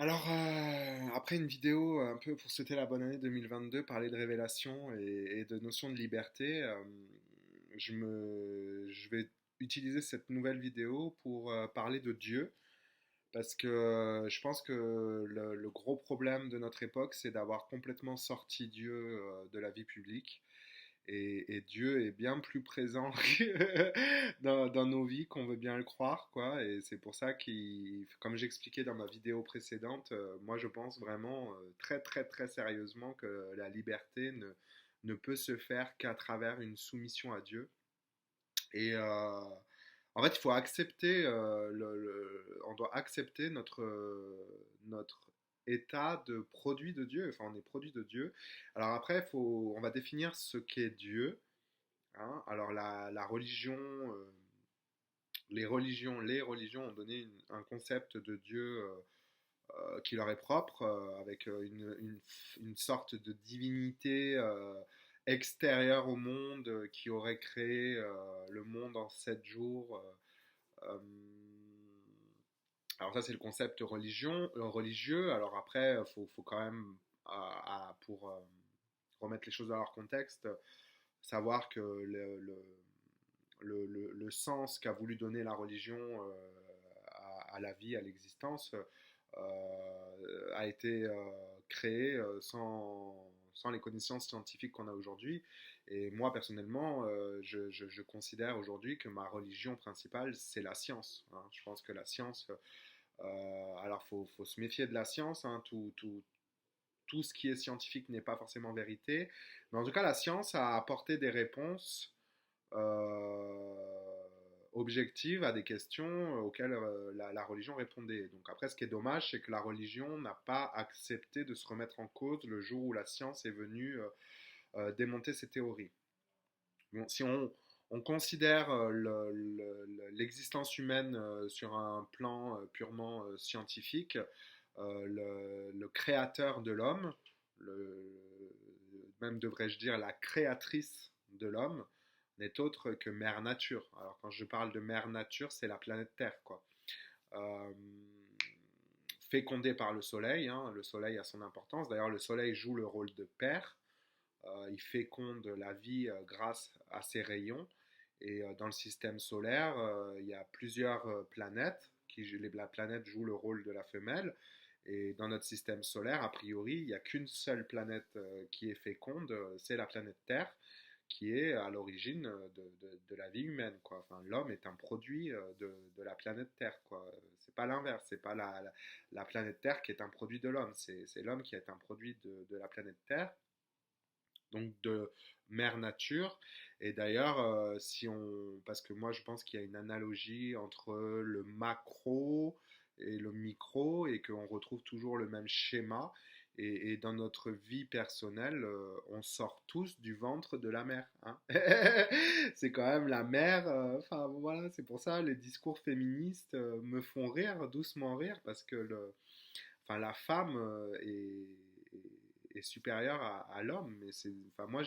Après une vidéo un peu pour souhaiter la bonne année 2022, parler de révélation et de notion de liberté, je vais utiliser cette nouvelle vidéo pour parler de Dieu, parce que je pense que le gros problème de notre époque, c'est d'avoir complètement sorti Dieu de la vie publique. Et Dieu est bien plus présent dans nos vies qu'on veut bien le croire, quoi. Et c'est pour ça comme j'expliquais dans ma vidéo précédente, moi je pense vraiment très très très sérieusement que la liberté ne peut se faire qu'à travers une soumission à Dieu. Et en fait, il faut accepter, on doit accepter notre état de produit de Dieu. Enfin, on est produit de Dieu. Alors après, on va définir ce qu'est Dieu. Hein. Alors la religion, les religions ont donné un concept de Dieu qui leur est propre, avec une sorte de divinité extérieure au monde qui aurait créé le monde en 7 jours. Alors ça c'est le concept religieux. Alors après, faut quand même, pour remettre les choses dans leur contexte, savoir que le sens qu'a voulu donner la religion à la vie, à l'existence, a été créé sans les connaissances scientifiques qu'on a aujourd'hui. Et moi, personnellement, je considère aujourd'hui que ma religion principale, c'est la science. Hein. Je pense que la science, alors faut se méfier de la science, hein. Tout ce qui est scientifique n'est pas forcément vérité. Mais en tout cas, la science a apporté des réponses objectives à des questions auxquelles la religion répondait. Donc après, ce qui est dommage, c'est que la religion n'a pas accepté de se remettre en cause le jour où la science est venue démonter ses théories. Bon, si on considère l'existence humaine sur un plan purement scientifique, le créateur de l'homme, même devrais-je dire la créatrice de l'homme, n'est autre que Mère Nature. Alors quand je parle de Mère Nature, c'est la planète Terre, quoi. Euh, Fécondée par le Soleil, hein, le Soleil a son importance. D'ailleurs, le Soleil joue le rôle de père. Il féconde la vie grâce à ses rayons. Et dans le système solaire, il y a plusieurs planètes. La planète joue le rôle de la femelle. Et dans notre système solaire, a priori, il n'y a qu'une seule planète qui est féconde, c'est la planète Terre, qui est à l'origine de la vie humaine, quoi. Enfin, l'homme est un produit de la planète Terre, quoi. C'est pas l'inverse, c'est pas la planète Terre qui est un produit de l'homme, c'est l'homme qui est un produit de la planète Terre, donc de mère nature. Et d'ailleurs, parce que moi je pense qu'il y a une analogie entre le macro et le micro et qu'on retrouve toujours le même schéma. Et dans notre vie personnelle, on sort tous du ventre de la mère. Hein. C'est quand même la mère. Enfin voilà, c'est pour ça les discours féministes me font rire, doucement rire, parce que enfin, la femme est supérieure à l'homme. Mais enfin, moi,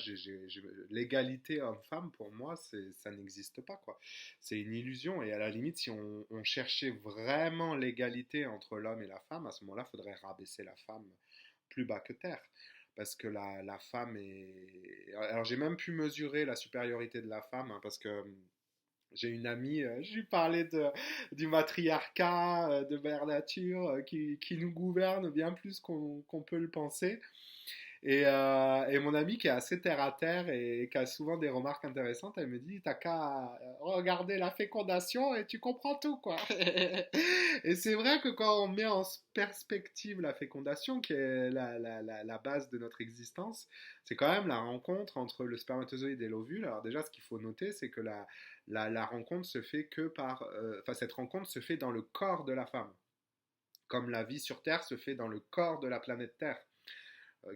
l'égalité homme-femme, pour moi, ça n'existe pas, quoi. C'est une illusion. Et à la limite, si on cherchait vraiment l'égalité entre l'homme et la femme, à ce moment-là, il faudrait rabaisser la femme plus bas que terre. Parce que la femme est... Alors, j'ai même pu mesurer la supériorité de la femme, hein, parce que j'ai une amie, je lui parlais du matriarcat, de Mère Nature, qui nous gouverne bien plus qu'on peut le penser. Et mon amie qui est assez terre à terre et qui a souvent des remarques intéressantes, elle me dit, t'as qu'à regarder la fécondation et tu comprends tout, quoi. Et c'est vrai que quand on met en perspective la fécondation, qui est la base de notre existence, c'est quand même la rencontre entre le spermatozoïde et l'ovule. Alors déjà, ce qu'il faut noter, c'est que la rencontre se fait que par... Enfin, cette rencontre se fait dans le corps de la femme, comme la vie sur Terre se fait dans le corps de la planète Terre,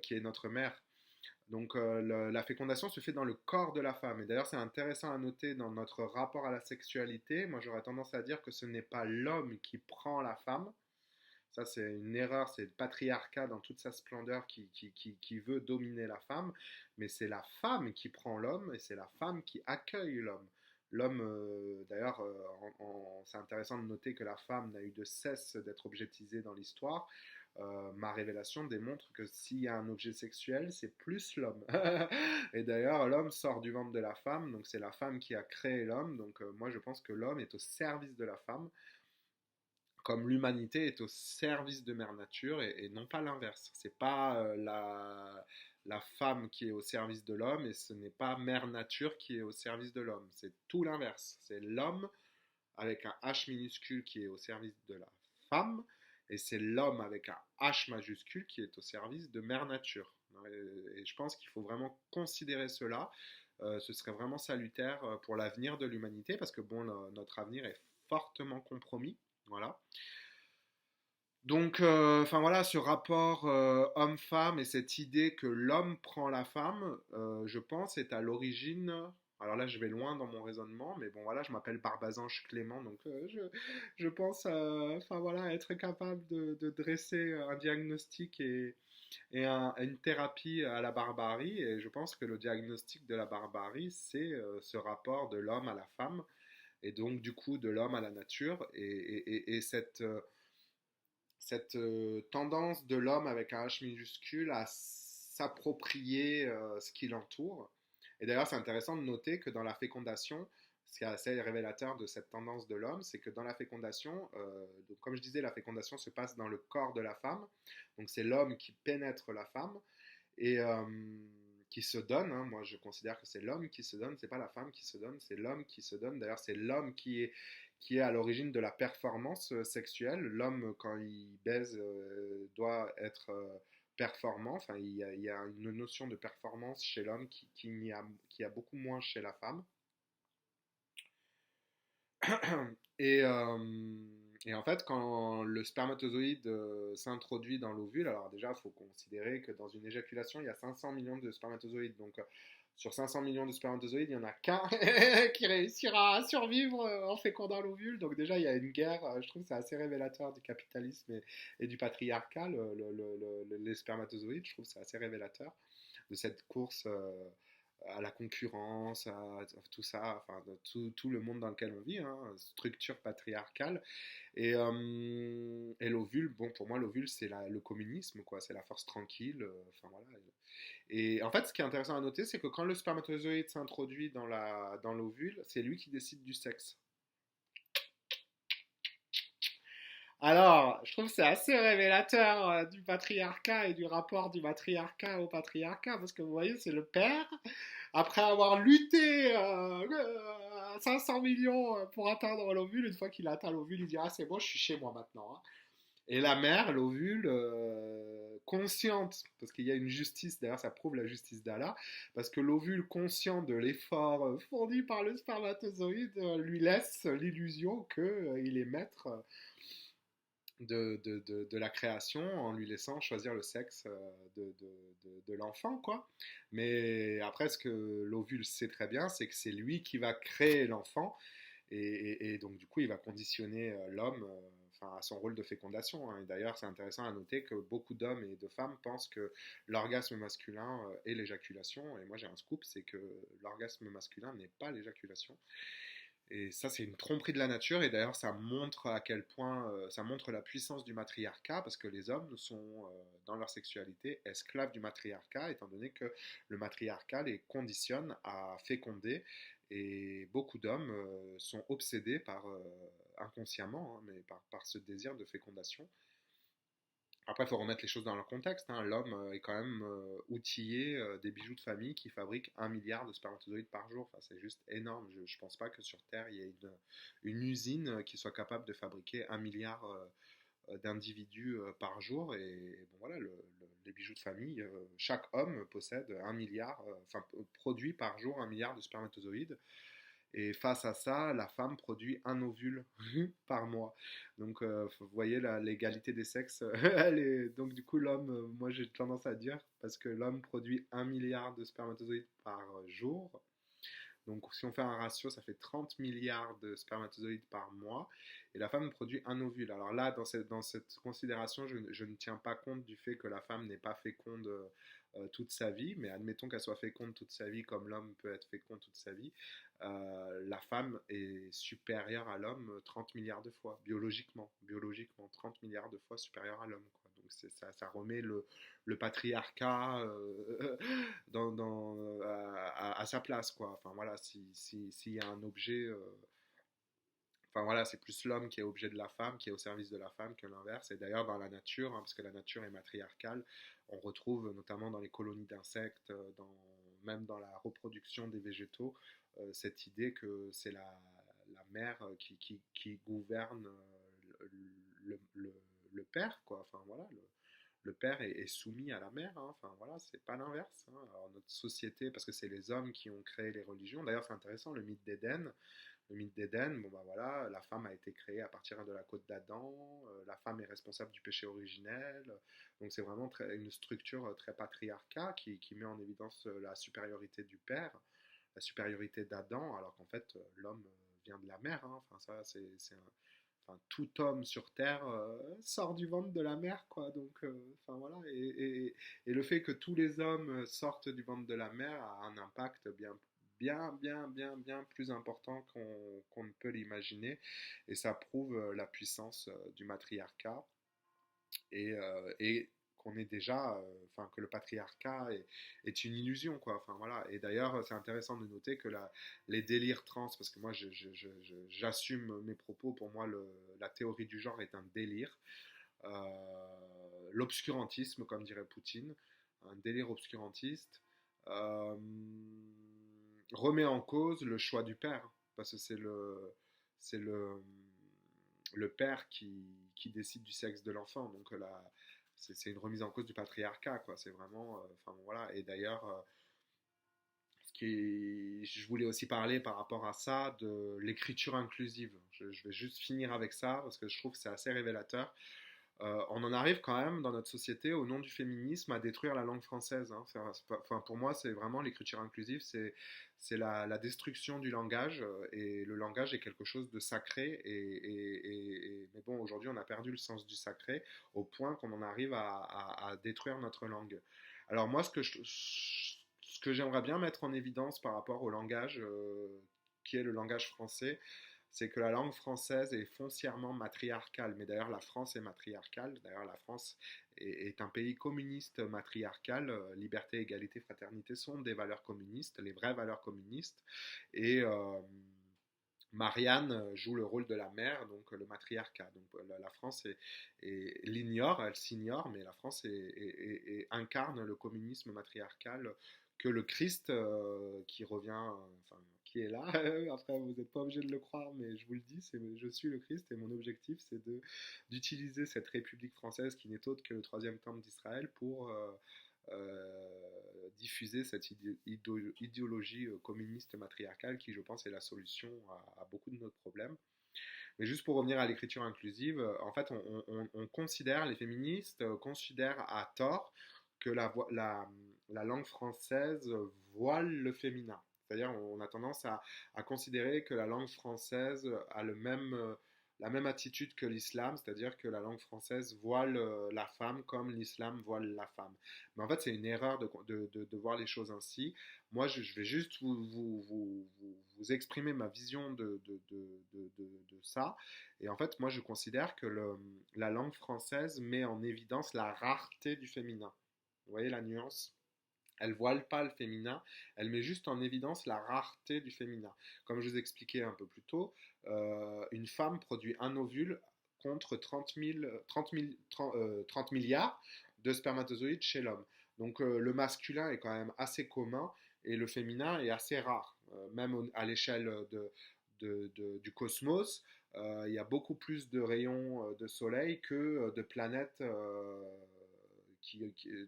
qui est notre mère. Donc la fécondation se fait dans le corps de la femme. Et d'ailleurs, c'est intéressant à noter dans notre rapport à la sexualité. Moi, j'aurais tendance à dire que ce n'est pas l'homme qui prend la femme. Ça, c'est une erreur, c'est le patriarcat dans toute sa splendeur qui veut dominer la femme. Mais c'est la femme qui prend l'homme et c'est la femme qui accueille l'homme. L'homme, d'ailleurs, c'est intéressant de noter que la femme n'a eu de cesse d'être objectisée dans l'histoire. ma révélation démontre que s'il y a un objet sexuel, c'est plus l'homme. Et d'ailleurs, l'homme sort du ventre de la femme, donc c'est la femme qui a créé l'homme. Donc moi, je pense que l'homme est au service de la femme, comme l'humanité est au service de Mère Nature et non pas l'inverse. C'est pas la femme qui est au service de l'homme et ce n'est pas Mère Nature qui est au service de l'homme. C'est tout l'inverse. C'est l'homme avec un H minuscule qui est au service de la femme et c'est l'homme avec un H majuscule qui est au service de Mère Nature. Et je pense qu'il faut vraiment considérer cela. Ce serait vraiment salutaire pour l'avenir de l'humanité parce que bon, notre avenir est fortement compromis. Voilà. Donc, enfin voilà, ce rapport homme-femme et cette idée que l'homme prend la femme, je pense, est à l'origine. Alors là, je vais loin dans mon raisonnement, mais bon voilà, je m'appelle Barbazange Clément, donc je pense, enfin voilà, être capable de dresser un diagnostic et une thérapie à la barbarie. Et je pense que le diagnostic de la barbarie, c'est ce rapport de l'homme à la femme, et donc du coup de l'homme à la nature, et cette tendance de l'homme avec un H minuscule à s'approprier ce qui l'entoure. Et d'ailleurs, c'est intéressant de noter que dans la fécondation, ce qui est assez révélateur de cette tendance de l'homme, c'est que dans la fécondation, donc comme je disais, la fécondation se passe dans le corps de la femme. Donc c'est l'homme qui pénètre la femme et qui se donne. Hein. Moi, je considère que c'est l'homme qui se donne, c'est pas la femme qui se donne, c'est l'homme qui se donne. D'ailleurs, c'est l'homme qui est à l'origine de la performance sexuelle. L'homme, quand il baise, doit être performant. Enfin, il y a une notion de performance chez l'homme qui a beaucoup moins chez la femme. Et, en fait, quand le spermatozoïde s'introduit dans l'ovule, alors déjà, il faut considérer que dans une éjaculation, il y a 500 millions de spermatozoïdes. Donc, sur 500 millions de spermatozoïdes, il n'y en a qu'un qui réussira à survivre en fécondant l'ovule. Donc déjà, il y a une guerre. Je trouve que c'est assez révélateur du capitalisme et du patriarcat, les spermatozoïdes. Je trouve que c'est assez révélateur de cette course à la concurrence, à tout ça, enfin, tout le monde dans lequel on vit, hein, structure patriarcale. Et l'ovule, bon, pour moi, l'ovule, c'est le communisme, quoi, c'est la force tranquille. Enfin, voilà. Et en fait, ce qui est intéressant à noter, c'est que quand le spermatozoïde s'introduit dans l'ovule, c'est lui qui décide du sexe. Alors, je trouve que c'est assez révélateur du patriarcat et du rapport du matriarcat au patriarcat, parce que vous voyez, c'est le père, après avoir lutté 500 millions pour atteindre l'ovule, une fois qu'il a atteint l'ovule, il dira c'est bon, je suis chez moi maintenant. Hein. Et la mère, l'ovule, consciente, parce qu'il y a une justice, d'ailleurs ça prouve la justice d'Allah, parce que l'ovule conscient de l'effort fourni par le spermatozoïde lui laisse l'illusion qu'il est maître de la création en lui laissant choisir le sexe de l'enfant, quoi. Mais après, ce que l'ovule sait très bien, c'est que c'est lui qui va créer l'enfant et donc du coup, il va conditionner l'homme enfin, à son rôle de fécondation. Hein. Et d'ailleurs, c'est intéressant à noter que beaucoup d'hommes et de femmes pensent que l'orgasme masculin est l'éjaculation. Et moi, j'ai un scoop, c'est que l'orgasme masculin n'est pas l'éjaculation. Et ça, c'est une tromperie de la nature. Et d'ailleurs, ça montre à quel point, ça montre la puissance du matriarcat, parce que les hommes sont, dans leur sexualité, esclaves du matriarcat, étant donné que le matriarcat les conditionne à féconder. Et beaucoup d'hommes sont obsédés inconsciemment, hein, mais par ce désir de fécondation. Après, il faut remettre les choses dans leur contexte. Hein. L'homme est quand même outillé des bijoux de famille qui fabriquent 1 milliard de spermatozoïdes par jour. Enfin, c'est juste énorme. Je ne pense pas que sur Terre, il y ait une usine qui soit capable de fabriquer 1 milliard d'individus par jour. Et bon, voilà, les bijoux de famille, chaque homme possède 1 milliard, enfin, produit par jour 1 milliard de spermatozoïdes. Et face à ça, la femme produit un ovule par mois. Donc, vous voyez, l'égalité des sexes, donc du coup, l'homme, moi j'ai tendance à dire, parce que l'homme produit 1 milliard de spermatozoïdes par jour. Donc, si on fait un ratio, ça fait 30 milliards de spermatozoïdes par mois. Et la femme produit un ovule. Alors là, dans cette considération, je ne tiens pas compte du fait que la femme n'est pas féconde toute sa vie. Mais admettons qu'elle soit féconde toute sa vie, comme l'homme peut être fécond toute sa vie. La femme est supérieure à l'homme 30 milliards de fois, biologiquement. Biologiquement, 30 milliards de fois supérieure à l'homme. Quoi. Donc ça remet le patriarcat à sa place, quoi. Enfin voilà, s'il y a un objet, enfin voilà, c'est plus l'homme qui est objet de la femme, qui est au service de la femme que l'inverse. Et d'ailleurs dans la nature, hein, parce que la nature est matriarcale, on retrouve notamment dans les colonies d'insectes, même dans la reproduction des végétaux, cette idée que c'est la mère qui gouverne le, le, le père, quoi. Enfin voilà, le père est soumis à la mère, hein. Enfin voilà, c'est pas l'inverse, hein. Alors notre société, parce que c'est les hommes qui ont créé les religions. D'ailleurs, c'est intéressant, le mythe d'Éden. Le mythe d'Éden, bon bah voilà, la femme a été créée à partir de la côte d'Adam, la femme est responsable du péché originel, donc c'est vraiment une structure très patriarcale qui met en évidence la supériorité du père, la supériorité d'Adam, alors qu'en fait l'homme vient de la mer, hein. Enfin ça enfin, tout homme sur terre sort du ventre de la mer, quoi. Donc, enfin voilà, et le fait que tous les hommes sortent du ventre de la mer a un impact bien plus important qu'on ne peut l'imaginer, et ça prouve la puissance du matriarcat et qu'on est déjà, enfin que le patriarcat est une illusion, quoi. Enfin voilà. Et d'ailleurs, c'est intéressant de noter que les délires trans, parce que moi j'assume mes propos, pour moi la théorie du genre est un délire. L'obscurantisme, comme dirait Poutine, un délire obscurantiste, euh, remet en cause le choix du père, parce que c'est le père qui décide du sexe de l'enfant. Donc là, c'est une remise en cause du patriarcat, quoi. C'est vraiment, enfin bon, voilà. Et d'ailleurs, je voulais aussi parler par rapport à ça de l'écriture inclusive. Je vais juste finir avec ça parce que je trouve que c'est assez révélateur. On en arrive quand même dans notre société, au nom du féminisme, à détruire la langue française, hein. Enfin, pour moi, c'est vraiment l'écriture inclusive, c'est la destruction du langage, et le langage est quelque chose de sacré. Mais bon, aujourd'hui, on a perdu le sens du sacré au point qu'on en arrive à détruire notre langue. Alors moi, ce que j'aimerais bien mettre en évidence par rapport au langage, qui est le langage français, c'est que la langue française est foncièrement matriarcale. Mais d'ailleurs, la France est matriarcale. D'ailleurs, la France est un pays communiste matriarcal. Liberté, égalité, fraternité sont des valeurs communistes, les vraies valeurs communistes. Et Marianne joue le rôle de la mère, donc le matriarcat. Donc la France l'ignore, elle s'ignore, mais la France incarne le communisme matriarcal que le Christ, qui revient, enfin, qui est là. Après, vous n'êtes pas obligé de le croire, mais je vous le dis, je suis le Christ et mon objectif, c'est d'utiliser cette République française qui n'est autre que le troisième temple d'Israël pour diffuser cette idéologie communiste matriarcale qui, je pense, est la solution à beaucoup de nos problèmes. Mais juste pour revenir à l'écriture inclusive, en fait, on considère, les féministes considèrent à tort que la langue française voile le féminin. C'est-à-dire, on a tendance à considérer que la langue française a la même attitude que l'islam, c'est-à-dire que la langue française voile la femme comme l'islam voile la femme. Mais en fait, c'est une erreur de voir les choses ainsi. Moi, je vais juste vous exprimer ma vision de ça. Et en fait, moi, je considère que la langue française met en évidence la rareté du féminin. Vous voyez la nuance? Elle voile pas le féminin, elle met juste en évidence la rareté du féminin. Comme je vous expliquais un peu plus tôt, une femme produit un ovule contre 30 milliards de spermatozoïdes chez l'homme. Donc le masculin est quand même assez commun et le féminin est assez rare. Même à l'échelle du cosmos, il y a beaucoup plus de rayons de soleil que de planètes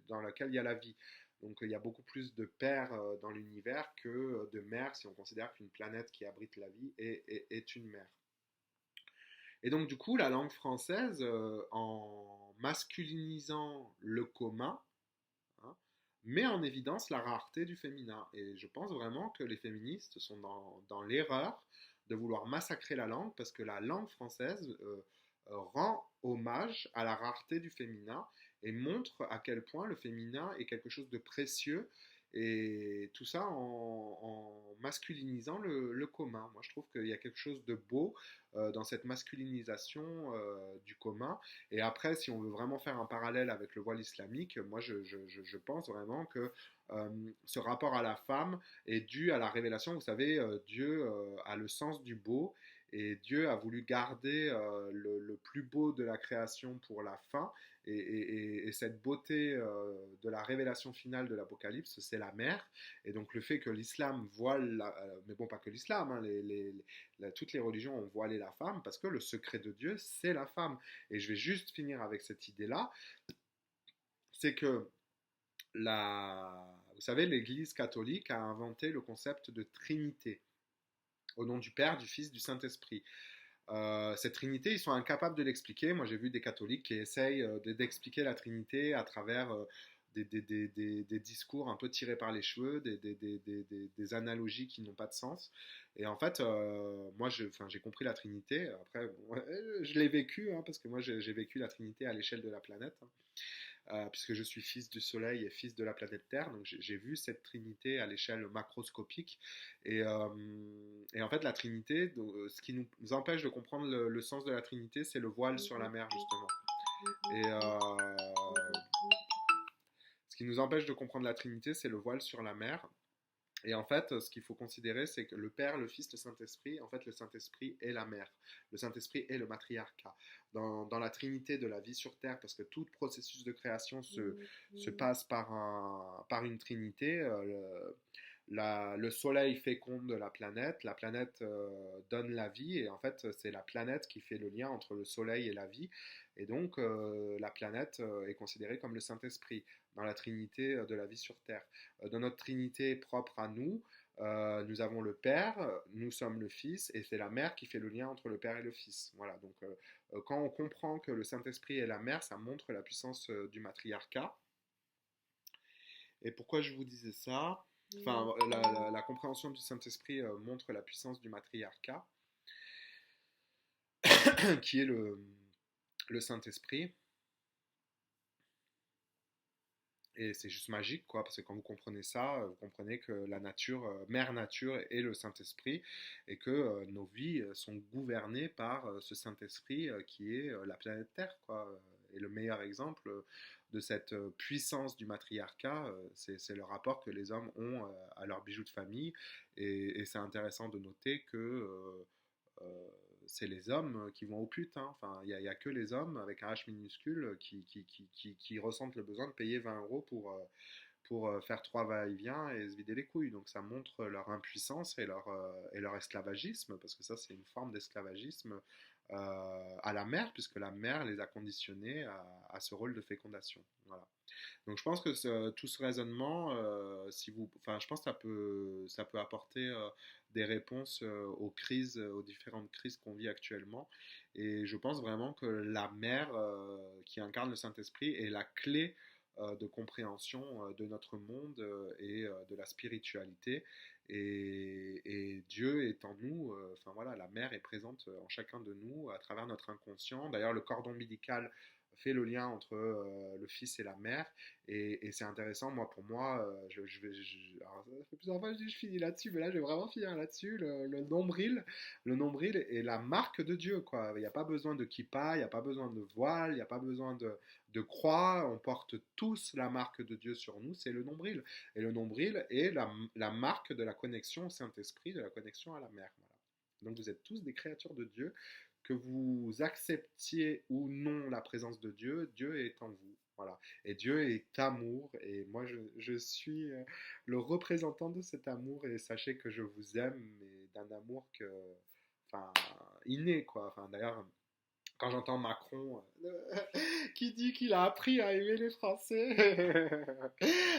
dans lesquelles il y a la vie. Donc il y a beaucoup plus de pères dans l'univers que de mères si on considère qu'une planète qui abrite la vie est une mère. Et donc du coup, la langue française, en masculinisant le commun, hein, met en évidence la rareté du féminin. Et je pense vraiment que les féministes sont dans l'erreur de vouloir massacrer la langue parce que la langue française rend hommage à la rareté du féminin et montre à quel point le féminin est quelque chose de précieux et tout ça en masculinisant le commun. Moi, je trouve qu'il y a quelque chose de beau dans cette masculinisation du commun. Et après, si on veut vraiment faire un parallèle avec le voile islamique, moi, je pense vraiment que ce rapport à la femme est dû à la révélation. Vous savez, Dieu a le sens du beau. Et Dieu a voulu garder le plus beau de la création pour la fin. Et cette beauté de la révélation finale de l'Apocalypse, c'est la mer. Et donc le fait que l'islam voile, mais bon, pas que l'islam, hein, toutes les religions ont voilé la femme, parce que le secret de Dieu, c'est la femme. Et je vais juste finir avec cette idée-là, c'est que vous savez, l'Église catholique a inventé le concept de Trinité, au nom du Père, du Fils, du Saint-Esprit. Cette Trinité, ils sont incapables de l'expliquer. Moi, j'ai vu des catholiques qui essayent d'expliquer la Trinité à travers des discours un peu tirés par les cheveux, des analogies qui n'ont pas de sens. Et en fait, moi, j'ai compris la Trinité. Après, bon, je l'ai vécu, hein, parce que moi, j'ai vécu la Trinité à l'échelle de la planète, hein, puisque je suis fils du Soleil et fils de la planète Terre. Donc j'ai vu cette Trinité à l'échelle macroscopique. Et en fait, la Trinité, ce qui nous empêche de comprendre le sens de la Trinité, c'est le voile sur la mer, justement. Et ce qui nous empêche de comprendre la Trinité, c'est le voile sur la mer. Et en fait, ce qu'il faut considérer, c'est que le Père, le Fils, le Saint-Esprit, en fait, le Saint-Esprit est la mère. Le Saint-Esprit est le matriarcat. Dans la Trinité de la vie sur Terre, parce que tout processus de création se passe par une Trinité, le soleil féconde la planète donne la vie, et en fait c'est la planète qui fait le lien entre le soleil et la vie, et donc la planète est considérée comme le Saint-Esprit dans la Trinité de la vie sur Terre. Dans notre Trinité propre à nous, nous avons le Père, nous sommes le Fils, et c'est la Mère qui fait le lien entre le Père et le Fils. Voilà, donc quand on comprend que le Saint-Esprit est la Mère, ça montre la puissance du matriarcat. Et pourquoi je vous disais ça? Enfin, la compréhension du Saint-Esprit montre la puissance du matriarcat, qui est le Saint-Esprit. Et c'est juste magique, quoi, parce que quand vous comprenez ça, vous comprenez que la nature, Mère Nature est le Saint-Esprit, et que nos vies sont gouvernées par ce Saint-Esprit qui est la planète Terre, quoi. Et le meilleur exemple de cette puissance du matriarcat, c'est le rapport que les hommes ont à leurs bijoux de famille. Et c'est intéressant de noter que euh, c'est les hommes qui vont aux putes, hein. Enfin, il n'y a que les hommes avec un H minuscule qui ressentent le besoin de payer 20 euros pour faire trois va-et-vient et se vider les couilles. Donc ça montre leur impuissance et leur esclavagisme, parce que ça c'est une forme d'esclavagisme à la mère, puisque la mère les a conditionnés à ce rôle de fécondation. Voilà. Donc je pense que tout ce raisonnement, enfin, je pense que ça peut apporter des réponses aux crises, aux différentes crises qu'on vit actuellement. Et je pense vraiment que la mère qui incarne le Saint-Esprit est la clé de compréhension de notre monde et de la spiritualité. Et Dieu est en nous, enfin voilà, la mère est présente en chacun de nous à travers notre inconscient. D'ailleurs, le cordon ombilical fait le lien entre le fils et la mère. Et c'est intéressant, moi, pour moi, alors, ça fait plusieurs fois que je dis que je finis là-dessus, mais là, je vais vraiment finir là-dessus. Le nombril est la marque de Dieu, quoi. Il n'y a pas besoin de kippa, il n'y a pas besoin de voile, il n'y a pas besoin de croix. On porte tous la marque de Dieu sur nous, c'est le nombril. Et le nombril est la marque de la connexion au Saint-Esprit, de la connexion à la mère. Voilà. Donc vous êtes tous des créatures de Dieu, que vous acceptiez ou non la présence de Dieu, Dieu est en vous. Voilà. Et Dieu est amour, et moi je suis le représentant de cet amour, et sachez que je vous aime, mais d'un amour enfin, inné, quoi. Enfin, d'ailleurs, quand j'entends Macron qui dit qu'il a appris à aimer les Français.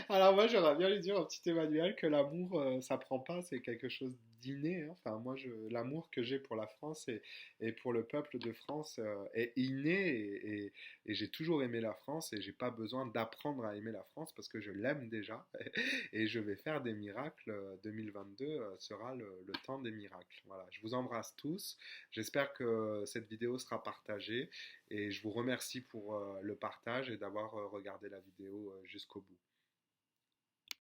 Alors moi j'aurais bien lui dire au petit Emmanuel que l'amour ça prend pas, c'est quelque chose d'inné, hein. Enfin moi l'amour que j'ai pour la France et pour le peuple de France est inné, et j'ai toujours aimé la France, et j'ai pas besoin d'apprendre à aimer la France parce que je l'aime déjà. Et je vais faire des miracles. 2022 sera le temps des miracles. Voilà, je vous embrasse tous. J'espère que cette vidéo sera partagée, et je vous remercie pour le partage et d'avoir regardé la vidéo jusqu'au bout.